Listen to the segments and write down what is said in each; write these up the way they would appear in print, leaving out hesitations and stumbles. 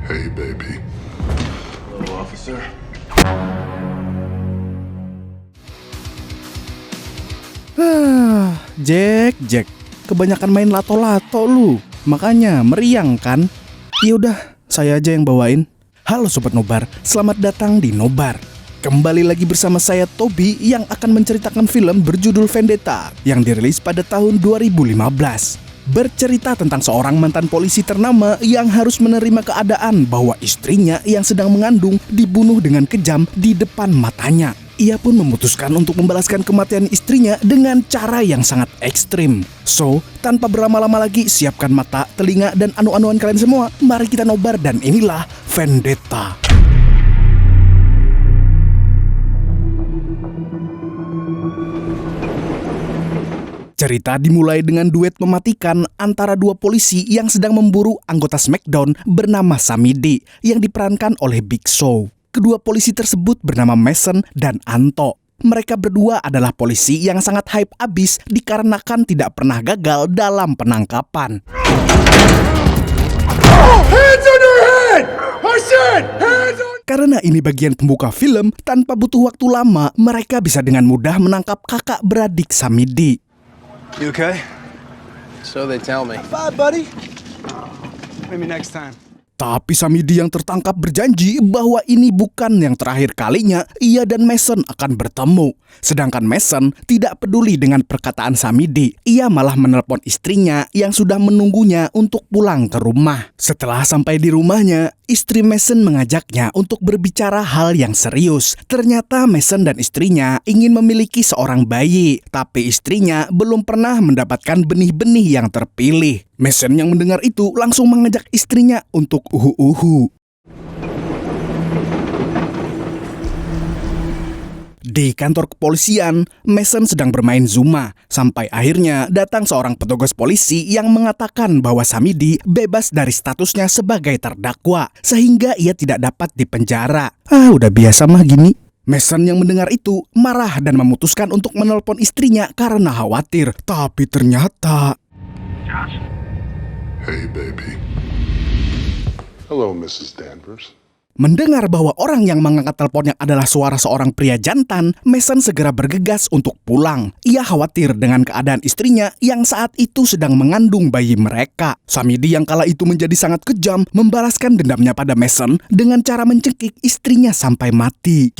Hey, baby. Hello, officer. Jack, kebanyakan main lato-lato lu, makanya meriang kan? Yaudah, saya aja yang bawain. Halo Sobat Nobar, selamat datang di Nobar. Kembali lagi bersama saya Tobi yang akan menceritakan film berjudul Vendetta yang dirilis pada tahun 2015. Bercerita tentang seorang mantan polisi ternama yang harus menerima keadaan bahwa istrinya yang sedang mengandung dibunuh dengan kejam di depan matanya. Ia pun memutuskan untuk membalaskan kematian istrinya dengan cara yang sangat ekstrim. So, tanpa berlama-lama lagi, siapkan mata, telinga, dan anu-anuan kalian semua. Mari kita nobar dan inilah Vendetta. Cerita dimulai dengan duet mematikan antara dua polisi yang sedang memburu anggota Smackdown bernama Sami D yang diperankan oleh Big Show. Kedua polisi tersebut bernama Mason dan Anto. Mereka berdua adalah polisi yang sangat hype abis dikarenakan tidak pernah gagal dalam penangkapan. Karena ini bagian pembuka film, tanpa butuh waktu lama, mereka bisa dengan mudah menangkap kakak beradik Sami D. You okay? So they tell me. Bye, buddy. Maybe next time. Tapi Sami D yang tertangkap berjanji bahwa ini bukan yang terakhir kalinya ia dan Mason akan bertemu. Sedangkan Mason tidak peduli dengan perkataan Sami D. Ia malah menelpon istrinya yang sudah menunggunya untuk pulang ke rumah. Setelah sampai di rumahnya, istri Mason mengajaknya untuk berbicara hal yang serius. Ternyata Mason dan istrinya ingin memiliki seorang bayi, tapi istrinya belum pernah mendapatkan benih-benih yang terpilih. Mason yang mendengar itu langsung mengajak istrinya untuk uhu-uhu. Di kantor kepolisian, Mason sedang bermain Zuma, sampai akhirnya datang seorang petugas polisi yang mengatakan bahwa Sami D bebas dari statusnya sebagai terdakwa, sehingga ia tidak dapat dipenjara. Udah biasa mah gini. Mason yang mendengar itu marah dan memutuskan untuk menelpon istrinya karena khawatir. Tapi ternyata... Hey, baby. Hello, Mrs. Danvers. Mendengar bahwa orang yang mengangkat teleponnya adalah suara seorang pria jantan, Mason segera bergegas untuk pulang. Ia khawatir dengan keadaan istrinya yang saat itu sedang mengandung bayi mereka. Sami D yang kala itu menjadi sangat kejam, membalaskan dendamnya pada Mason dengan cara mencekik istrinya sampai mati.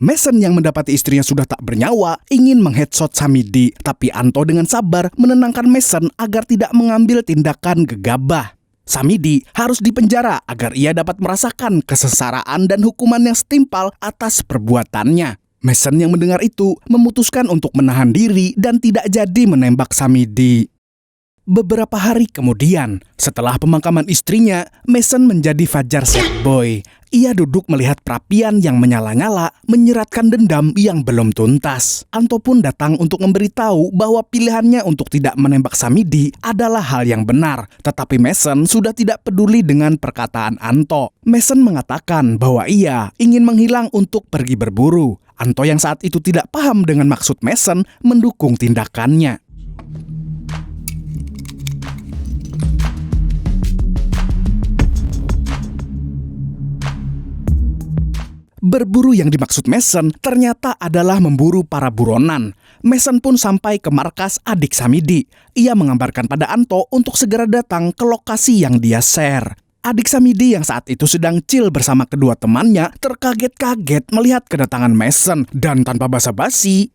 Mason yang mendapati istrinya sudah tak bernyawa ingin mengheadshot Sami D, tapi Anto dengan sabar menenangkan Mason agar tidak mengambil tindakan gegabah. Sami D harus dipenjara agar ia dapat merasakan kesengsaraan dan hukuman yang setimpal atas perbuatannya. Mason yang mendengar itu memutuskan untuk menahan diri dan tidak jadi menembak Sami D. Beberapa hari kemudian, setelah pemakaman istrinya, Mason menjadi fajar sad boy. Ia duduk melihat perapian yang menyala-nyala, menyeratkan dendam yang belum tuntas. Anto pun datang untuk memberitahu bahwa pilihannya untuk tidak menembak Sami D adalah hal yang benar. Tetapi Mason sudah tidak peduli dengan perkataan Anto. Mason mengatakan bahwa ia ingin menghilang untuk pergi berburu. Anto yang saat itu tidak paham dengan maksud Mason mendukung tindakannya. Berburu yang dimaksud Mason ternyata adalah memburu para buronan. Mason pun sampai ke markas adik Sami D. Ia mengabarkan pada Anto untuk segera datang ke lokasi yang dia share. Adik Sami D yang saat itu sedang chill bersama kedua temannya terkaget-kaget melihat kedatangan Mason dan tanpa basa-basi.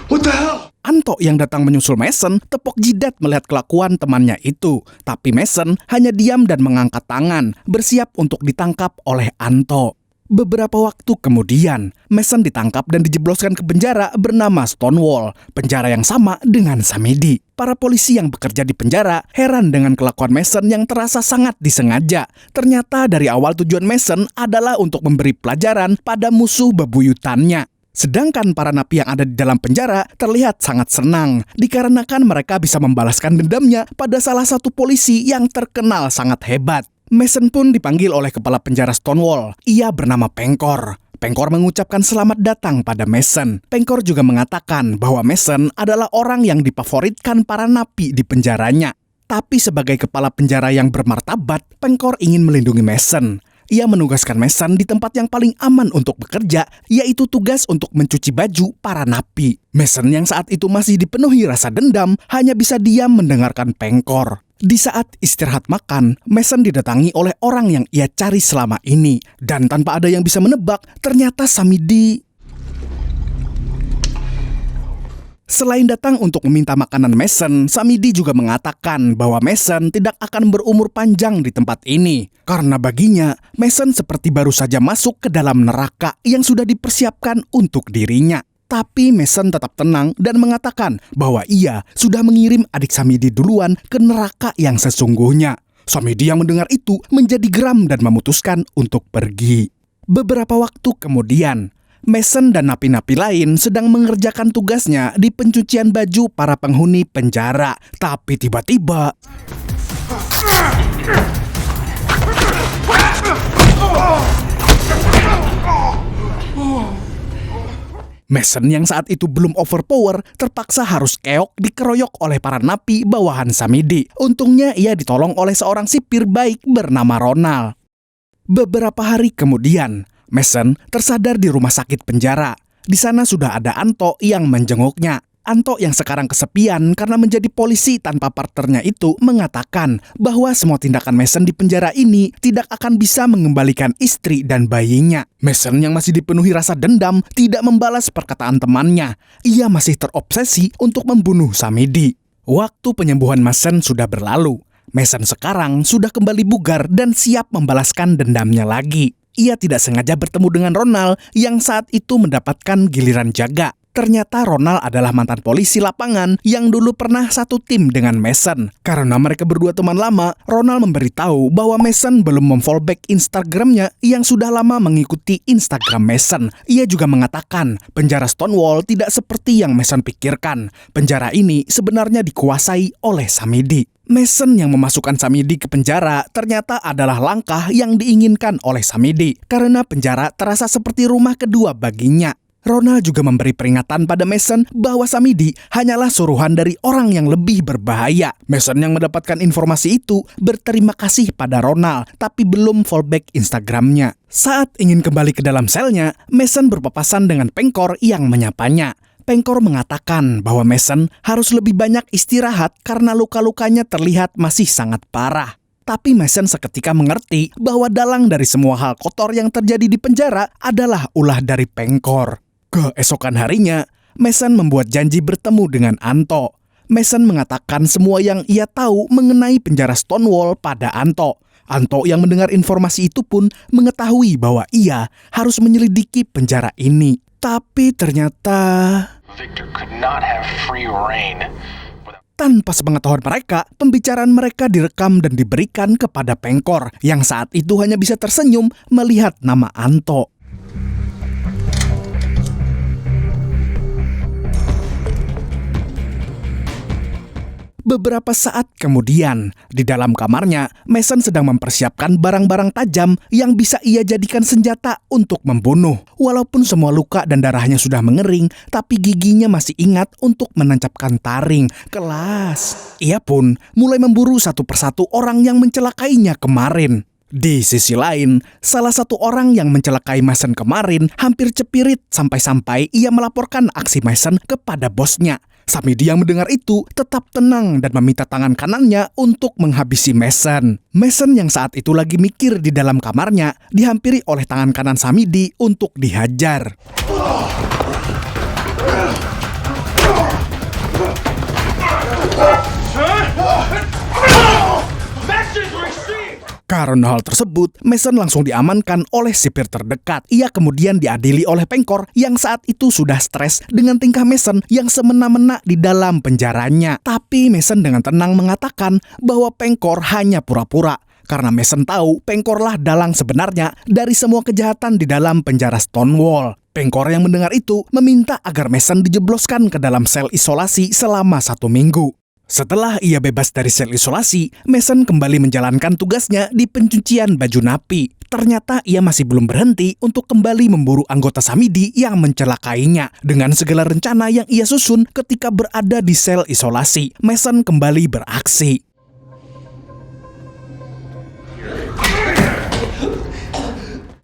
What the hell? Anto yang datang menyusul Mason tepok jidat melihat kelakuan temannya itu. Tapi Mason hanya diam dan mengangkat tangan, bersiap untuk ditangkap oleh Anto. Beberapa waktu kemudian, Mason ditangkap dan dijebloskan ke penjara bernama Stonewall, penjara yang sama dengan Sami D. Para polisi yang bekerja di penjara heran dengan kelakuan Mason yang terasa sangat disengaja. Ternyata dari awal tujuan Mason adalah untuk memberi pelajaran pada musuh bebuyutannya. Sedangkan para napi yang ada di dalam penjara terlihat sangat senang dikarenakan mereka bisa membalaskan dendamnya pada salah satu polisi yang terkenal sangat hebat. Mason pun dipanggil oleh kepala penjara Stonewall. Ia bernama Pengkor. Pengkor mengucapkan selamat datang pada Mason. Pengkor juga mengatakan bahwa Mason adalah orang yang difavoritkan para napi di penjaranya. Tapi sebagai kepala penjara yang bermartabat, Pengkor ingin melindungi Mason. Ia menugaskan Mason di tempat yang paling aman untuk bekerja, yaitu tugas untuk mencuci baju para napi. Mason yang saat itu masih dipenuhi rasa dendam, hanya bisa diam mendengarkan Pengkor. Di saat istirahat makan, Mason didatangi oleh orang yang ia cari selama ini. Dan tanpa ada yang bisa menebak, ternyata Samidi. Selain datang untuk meminta makanan Mason, Samidi juga mengatakan bahwa Mason tidak akan berumur panjang di tempat ini. Karena baginya, Mason seperti baru saja masuk ke dalam neraka yang sudah dipersiapkan untuk dirinya. Tapi Mason tetap tenang dan mengatakan bahwa ia sudah mengirim adik Samidi duluan ke neraka yang sesungguhnya. Samidi yang mendengar itu menjadi geram dan memutuskan untuk pergi. Beberapa waktu kemudian, Mason dan napi-napi lain sedang mengerjakan tugasnya di pencucian baju para penghuni penjara. Tapi tiba-tiba Mason yang saat itu belum overpower terpaksa harus keok dikeroyok oleh para napi bawahan Samidi. Untungnya ia ditolong oleh seorang sipir baik bernama Ronald. Beberapa hari kemudian, Mason tersadar di rumah sakit penjara. Di sana sudah ada Anto yang menjenguknya. Anto yang sekarang kesepian karena menjadi polisi tanpa partnernya itu mengatakan bahwa semua tindakan Mason di penjara ini tidak akan bisa mengembalikan istri dan bayinya. Mason yang masih dipenuhi rasa dendam tidak membalas perkataan temannya. Ia masih terobsesi untuk membunuh Samidi. Waktu penyembuhan Mason sudah berlalu. Mason sekarang sudah kembali bugar dan siap membalaskan dendamnya lagi. Ia tidak sengaja bertemu dengan Ronald yang saat itu mendapatkan giliran jaga. Ternyata Ronald adalah mantan polisi lapangan yang dulu pernah satu tim dengan Mason. Karena mereka berdua teman lama, Ronald memberitahu bahwa Mason belum memfallback Instagramnya yang sudah lama mengikuti Instagram Mason. Ia juga mengatakan penjara Stonewall tidak seperti yang Mason pikirkan. Penjara ini sebenarnya dikuasai oleh Samidi. Mason yang memasukkan Samidi ke penjara ternyata adalah langkah yang diinginkan oleh Samidi karena penjara terasa seperti rumah kedua baginya. Ronald juga memberi peringatan pada Mason bahwa Samidi hanyalah suruhan dari orang yang lebih berbahaya. Mason yang mendapatkan informasi itu berterima kasih pada Ronald, tapi belum fallback Instagramnya. Saat ingin kembali ke dalam selnya, Mason berpapasan dengan Pengkor yang menyapanya. Pengkor mengatakan bahwa Mason harus lebih banyak istirahat karena luka-lukanya terlihat masih sangat parah. Tapi Mason seketika mengerti bahwa dalang dari semua hal kotor yang terjadi di penjara adalah ulah dari Pengkor. Keesokan harinya, Mason membuat janji bertemu dengan Anto. Mason mengatakan semua yang ia tahu mengenai penjara Stonewall pada Anto. Anto yang mendengar informasi itu pun mengetahui bahwa ia harus menyelidiki penjara ini. Tapi ternyata Victor could not have free reign. tanpa sepengetahuan mereka, pembicaraan mereka direkam dan diberikan kepada Pengkor yang saat itu hanya bisa tersenyum melihat nama Anto. Beberapa saat kemudian, di dalam kamarnya, Mason sedang mempersiapkan barang-barang tajam yang bisa ia jadikan senjata untuk membunuh. Walaupun semua luka dan darahnya sudah mengering, tapi giginya masih ingat untuk menancapkan taring. Kelas. Ia pun mulai memburu satu persatu orang yang mencelakainya kemarin. Di sisi lain, salah satu orang yang mencelakai Mason kemarin hampir cepirit sampai-sampai ia melaporkan aksi Mason kepada bosnya. Samidi yang mendengar itu tetap tenang dan meminta tangan kanannya untuk menghabisi Mason. Mason yang saat itu lagi mikir di dalam kamarnya dihampiri oleh tangan kanan Samidi untuk dihajar. Karena hal tersebut, Mason langsung diamankan oleh sipir terdekat. Ia kemudian diadili oleh Pengkor yang saat itu sudah stres dengan tingkah Mason yang semena-mena di dalam penjaranya. Tapi Mason dengan tenang mengatakan bahwa Pengkor hanya pura-pura. Karena Mason tahu Pengkorlah dalang sebenarnya dari semua kejahatan di dalam penjara Stonewall. Pengkor yang mendengar itu meminta agar Mason dijebloskan ke dalam sel isolasi selama 1 minggu. Setelah ia bebas dari sel isolasi, Mason kembali menjalankan tugasnya di pencucian baju napi. Ternyata ia masih belum berhenti untuk kembali memburu anggota Samidi yang mencelakainya. Dengan segala rencana yang ia susun ketika berada di sel isolasi, Mason kembali beraksi.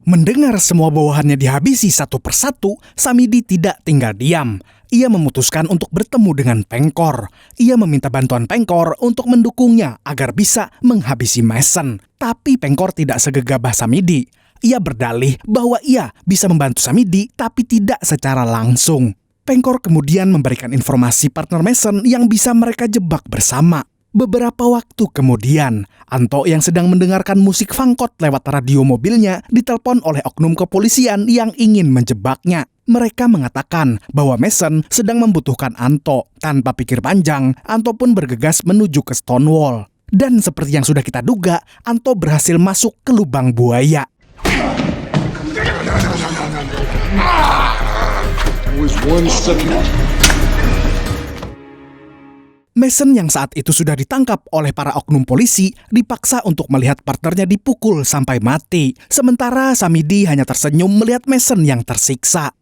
Mendengar semua bawahannya dihabisi satu persatu, Samidi tidak tinggal diam. Ia memutuskan untuk bertemu dengan Pengkor. Ia meminta bantuan Pengkor untuk mendukungnya agar bisa menghabisi Mason. Tapi Pengkor tidak segegabah Samidi. Ia berdalih bahwa ia bisa membantu Samidi tapi tidak secara langsung. Pengkor kemudian memberikan informasi partner Mason yang bisa mereka jebak bersama. Beberapa waktu kemudian, Anto yang sedang mendengarkan musik fangkot lewat radio mobilnya ditelepon oleh oknum kepolisian yang ingin menjebaknya. Mereka mengatakan bahwa Mason sedang membutuhkan Anto. Tanpa pikir panjang, Anto pun bergegas menuju ke Stonewall. Dan seperti yang sudah kita duga, Anto berhasil masuk ke lubang buaya. Mason yang saat itu sudah ditangkap oleh para oknum polisi dipaksa untuk melihat partnernya dipukul sampai mati. Sementara Samidi hanya tersenyum melihat Mason yang tersiksa.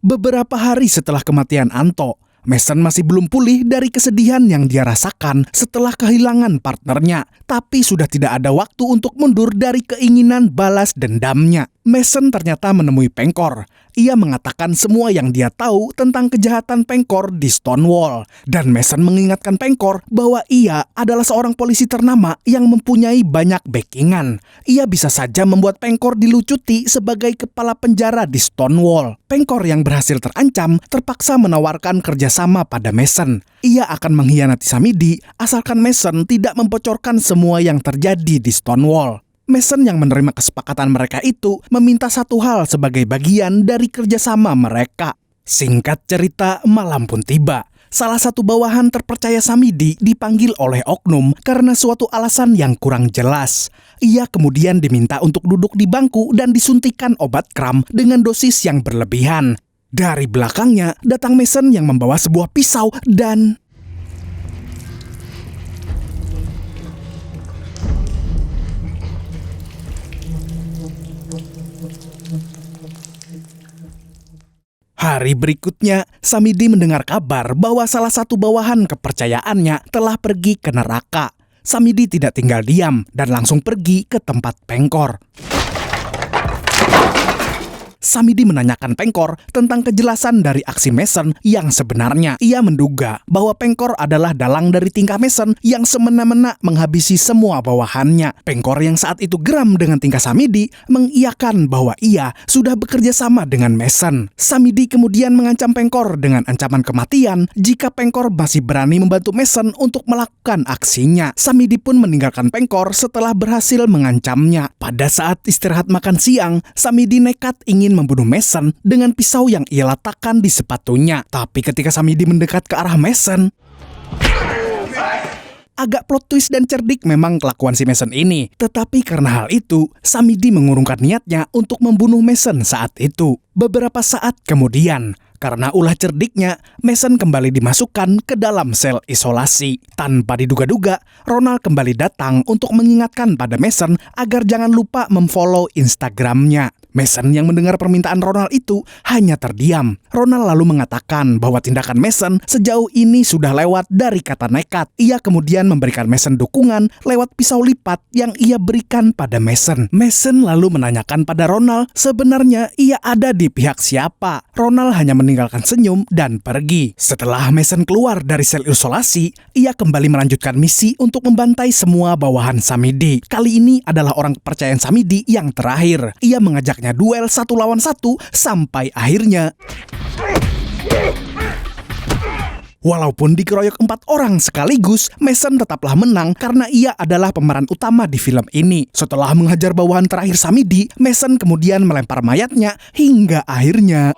Beberapa hari setelah kematian Anto, Mason masih belum pulih dari kesedihan yang dia rasakan setelah kehilangan partnernya. Tapi sudah tidak ada waktu untuk mundur dari keinginan balas dendamnya. Mason ternyata menemui Pengkor. Ia mengatakan semua yang dia tahu tentang kejahatan Pengkor di Stonewall. Dan Mason mengingatkan Pengkor bahwa ia adalah seorang polisi ternama yang mempunyai banyak backingan. Ia bisa saja membuat Pengkor dilucuti sebagai kepala penjara di Stonewall. Pengkor yang berhasil terancam terpaksa menawarkan kerjasama pada Mason. Ia akan mengkhianati Samidi asalkan Mason tidak membocorkan semua yang terjadi di Stonewall. Mason yang menerima kesepakatan mereka itu meminta satu hal sebagai bagian dari kerjasama mereka. Singkat cerita, malam pun tiba. Salah satu bawahan terpercaya Samidi dipanggil oleh oknum karena suatu alasan yang kurang jelas. Ia kemudian diminta untuk duduk di bangku dan disuntikan obat kram dengan dosis yang berlebihan. Dari belakangnya datang Mason yang membawa sebuah pisau dan... Hari berikutnya, Samidi mendengar kabar bahwa salah satu bawahan kepercayaannya telah pergi ke neraka. Samidi tidak tinggal diam dan langsung pergi ke tempat Pengkor. Samidi menanyakan Pengkor tentang kejelasan dari aksi Mason yang sebenarnya. Ia menduga bahwa Pengkor adalah dalang dari tingkah Mason yang semena-mena menghabisi semua bawahannya. Pengkor yang saat itu geram dengan tingkah Samidi mengiyakan bahwa ia sudah bekerja sama dengan Mason. Samidi kemudian mengancam Pengkor dengan ancaman kematian jika Pengkor masih berani membantu Mason untuk melakukan aksinya. Samidi pun meninggalkan Pengkor setelah berhasil mengancamnya. Pada saat istirahat makan siang, Samidi nekat ingin membunuh Mason dengan pisau yang ia letakkan di sepatunya. Tapi ketika Samidi mendekat ke arah Mason, agak plot twist dan cerdik memang kelakuan si Mason ini. Tetapi karena hal itu, Samidi mengurungkan niatnya untuk membunuh Mason saat itu. Beberapa saat kemudian, karena ulah cerdiknya, Mason kembali dimasukkan ke dalam sel isolasi. Tanpa diduga-duga, Ronald kembali datang untuk mengingatkan pada Mason agar jangan lupa memfollow Instagramnya. Mason yang mendengar permintaan Ronald itu hanya terdiam. Ronald lalu mengatakan bahwa tindakan Mason sejauh ini sudah lewat dari kata nekat. Ia kemudian memberikan Mason dukungan lewat pisau lipat yang ia berikan pada Mason. Mason lalu menanyakan pada Ronald sebenarnya ia ada di pihak siapa. Ronald hanya meninggalkan senyum dan pergi. Setelah Mason keluar dari sel isolasi, ia kembali melanjutkan misi untuk membantai semua bawahan Samidi. Kali ini adalah orang kepercayaan Samidi yang terakhir. Ia mengajaknya duel 1 lawan 1 sampai akhirnya, walaupun dikeroyok 4 orang sekaligus, Mason tetaplah menang karena ia adalah pemeran utama di film ini. Setelah menghajar bawahan terakhir Samidi, Mason kemudian melempar mayatnya hingga akhirnya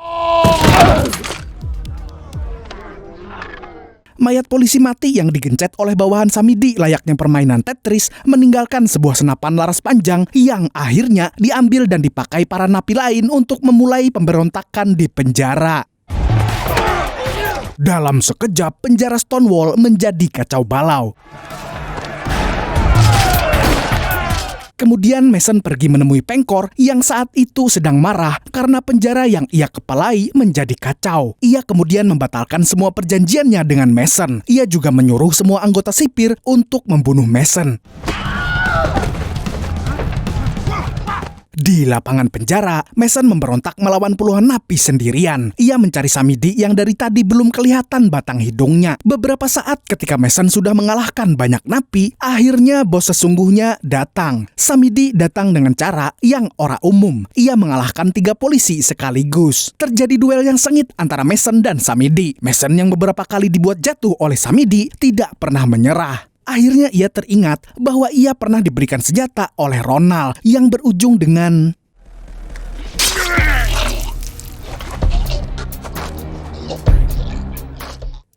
Mayat polisi mati yang digencet oleh bawahan Samidi layaknya permainan Tetris meninggalkan sebuah senapan laras panjang yang akhirnya diambil dan dipakai para napi lain untuk memulai pemberontakan di penjara. Dalam sekejap, penjara Stonewall menjadi kacau balau. Kemudian Mason pergi menemui Pengkor yang saat itu sedang marah karena penjara yang ia kepalai menjadi kacau. Ia kemudian membatalkan semua perjanjiannya dengan Mason. Ia juga menyuruh semua anggota sipir untuk membunuh Mason. Di lapangan penjara, Mason memberontak melawan puluhan napi sendirian. Ia mencari Samidi yang dari tadi belum kelihatan batang hidungnya. Beberapa saat ketika Mason sudah mengalahkan banyak napi, akhirnya bos sesungguhnya datang. Samidi datang dengan cara yang ora umum. Ia mengalahkan 3 polisi sekaligus. Terjadi duel yang sengit antara Mason dan Samidi. Mason yang beberapa kali dibuat jatuh oleh Samidi tidak pernah menyerah. Akhirnya ia teringat bahwa ia pernah diberikan senjata oleh Ronald yang berujung dengan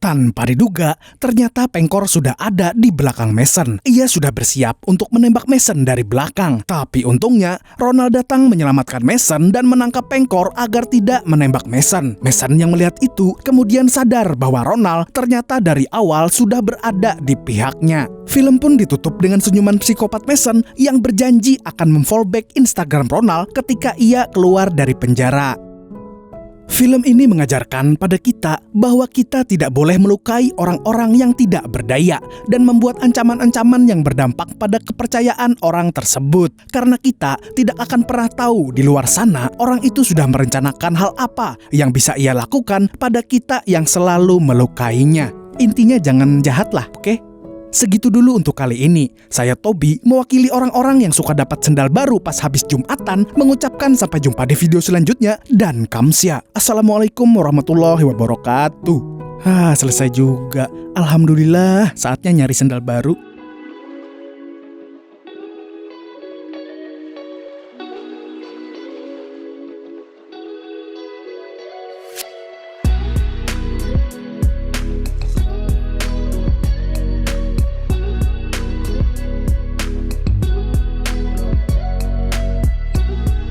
tanpa diduga, ternyata Pengkor sudah ada di belakang Mason. Ia sudah bersiap untuk menembak Mason dari belakang. Tapi untungnya, Ronald datang menyelamatkan Mason dan menangkap Pengkor agar tidak menembak Mason. Mason yang melihat itu kemudian sadar bahwa Ronald ternyata dari awal sudah berada di pihaknya. Film pun ditutup dengan senyuman psikopat Mason yang berjanji akan memfallback Instagram Ronald ketika ia keluar dari penjara. Film ini mengajarkan pada kita bahwa kita tidak boleh melukai orang-orang yang tidak berdaya dan membuat ancaman-ancaman yang berdampak pada kepercayaan orang tersebut. Karena kita tidak akan pernah tahu di luar sana orang itu sudah merencanakan hal apa yang bisa ia lakukan pada kita yang selalu melukainya. Intinya jangan jahatlah, oke? Segitu dulu untuk kali ini. Saya Tobi, mewakili orang-orang yang suka dapat sendal baru pas habis Jumatan, mengucapkan sampai jumpa di video selanjutnya dan kamsia. Assalamualaikum warahmatullahi wabarakatuh. Selesai juga. Alhamdulillah, saatnya nyari sendal baru.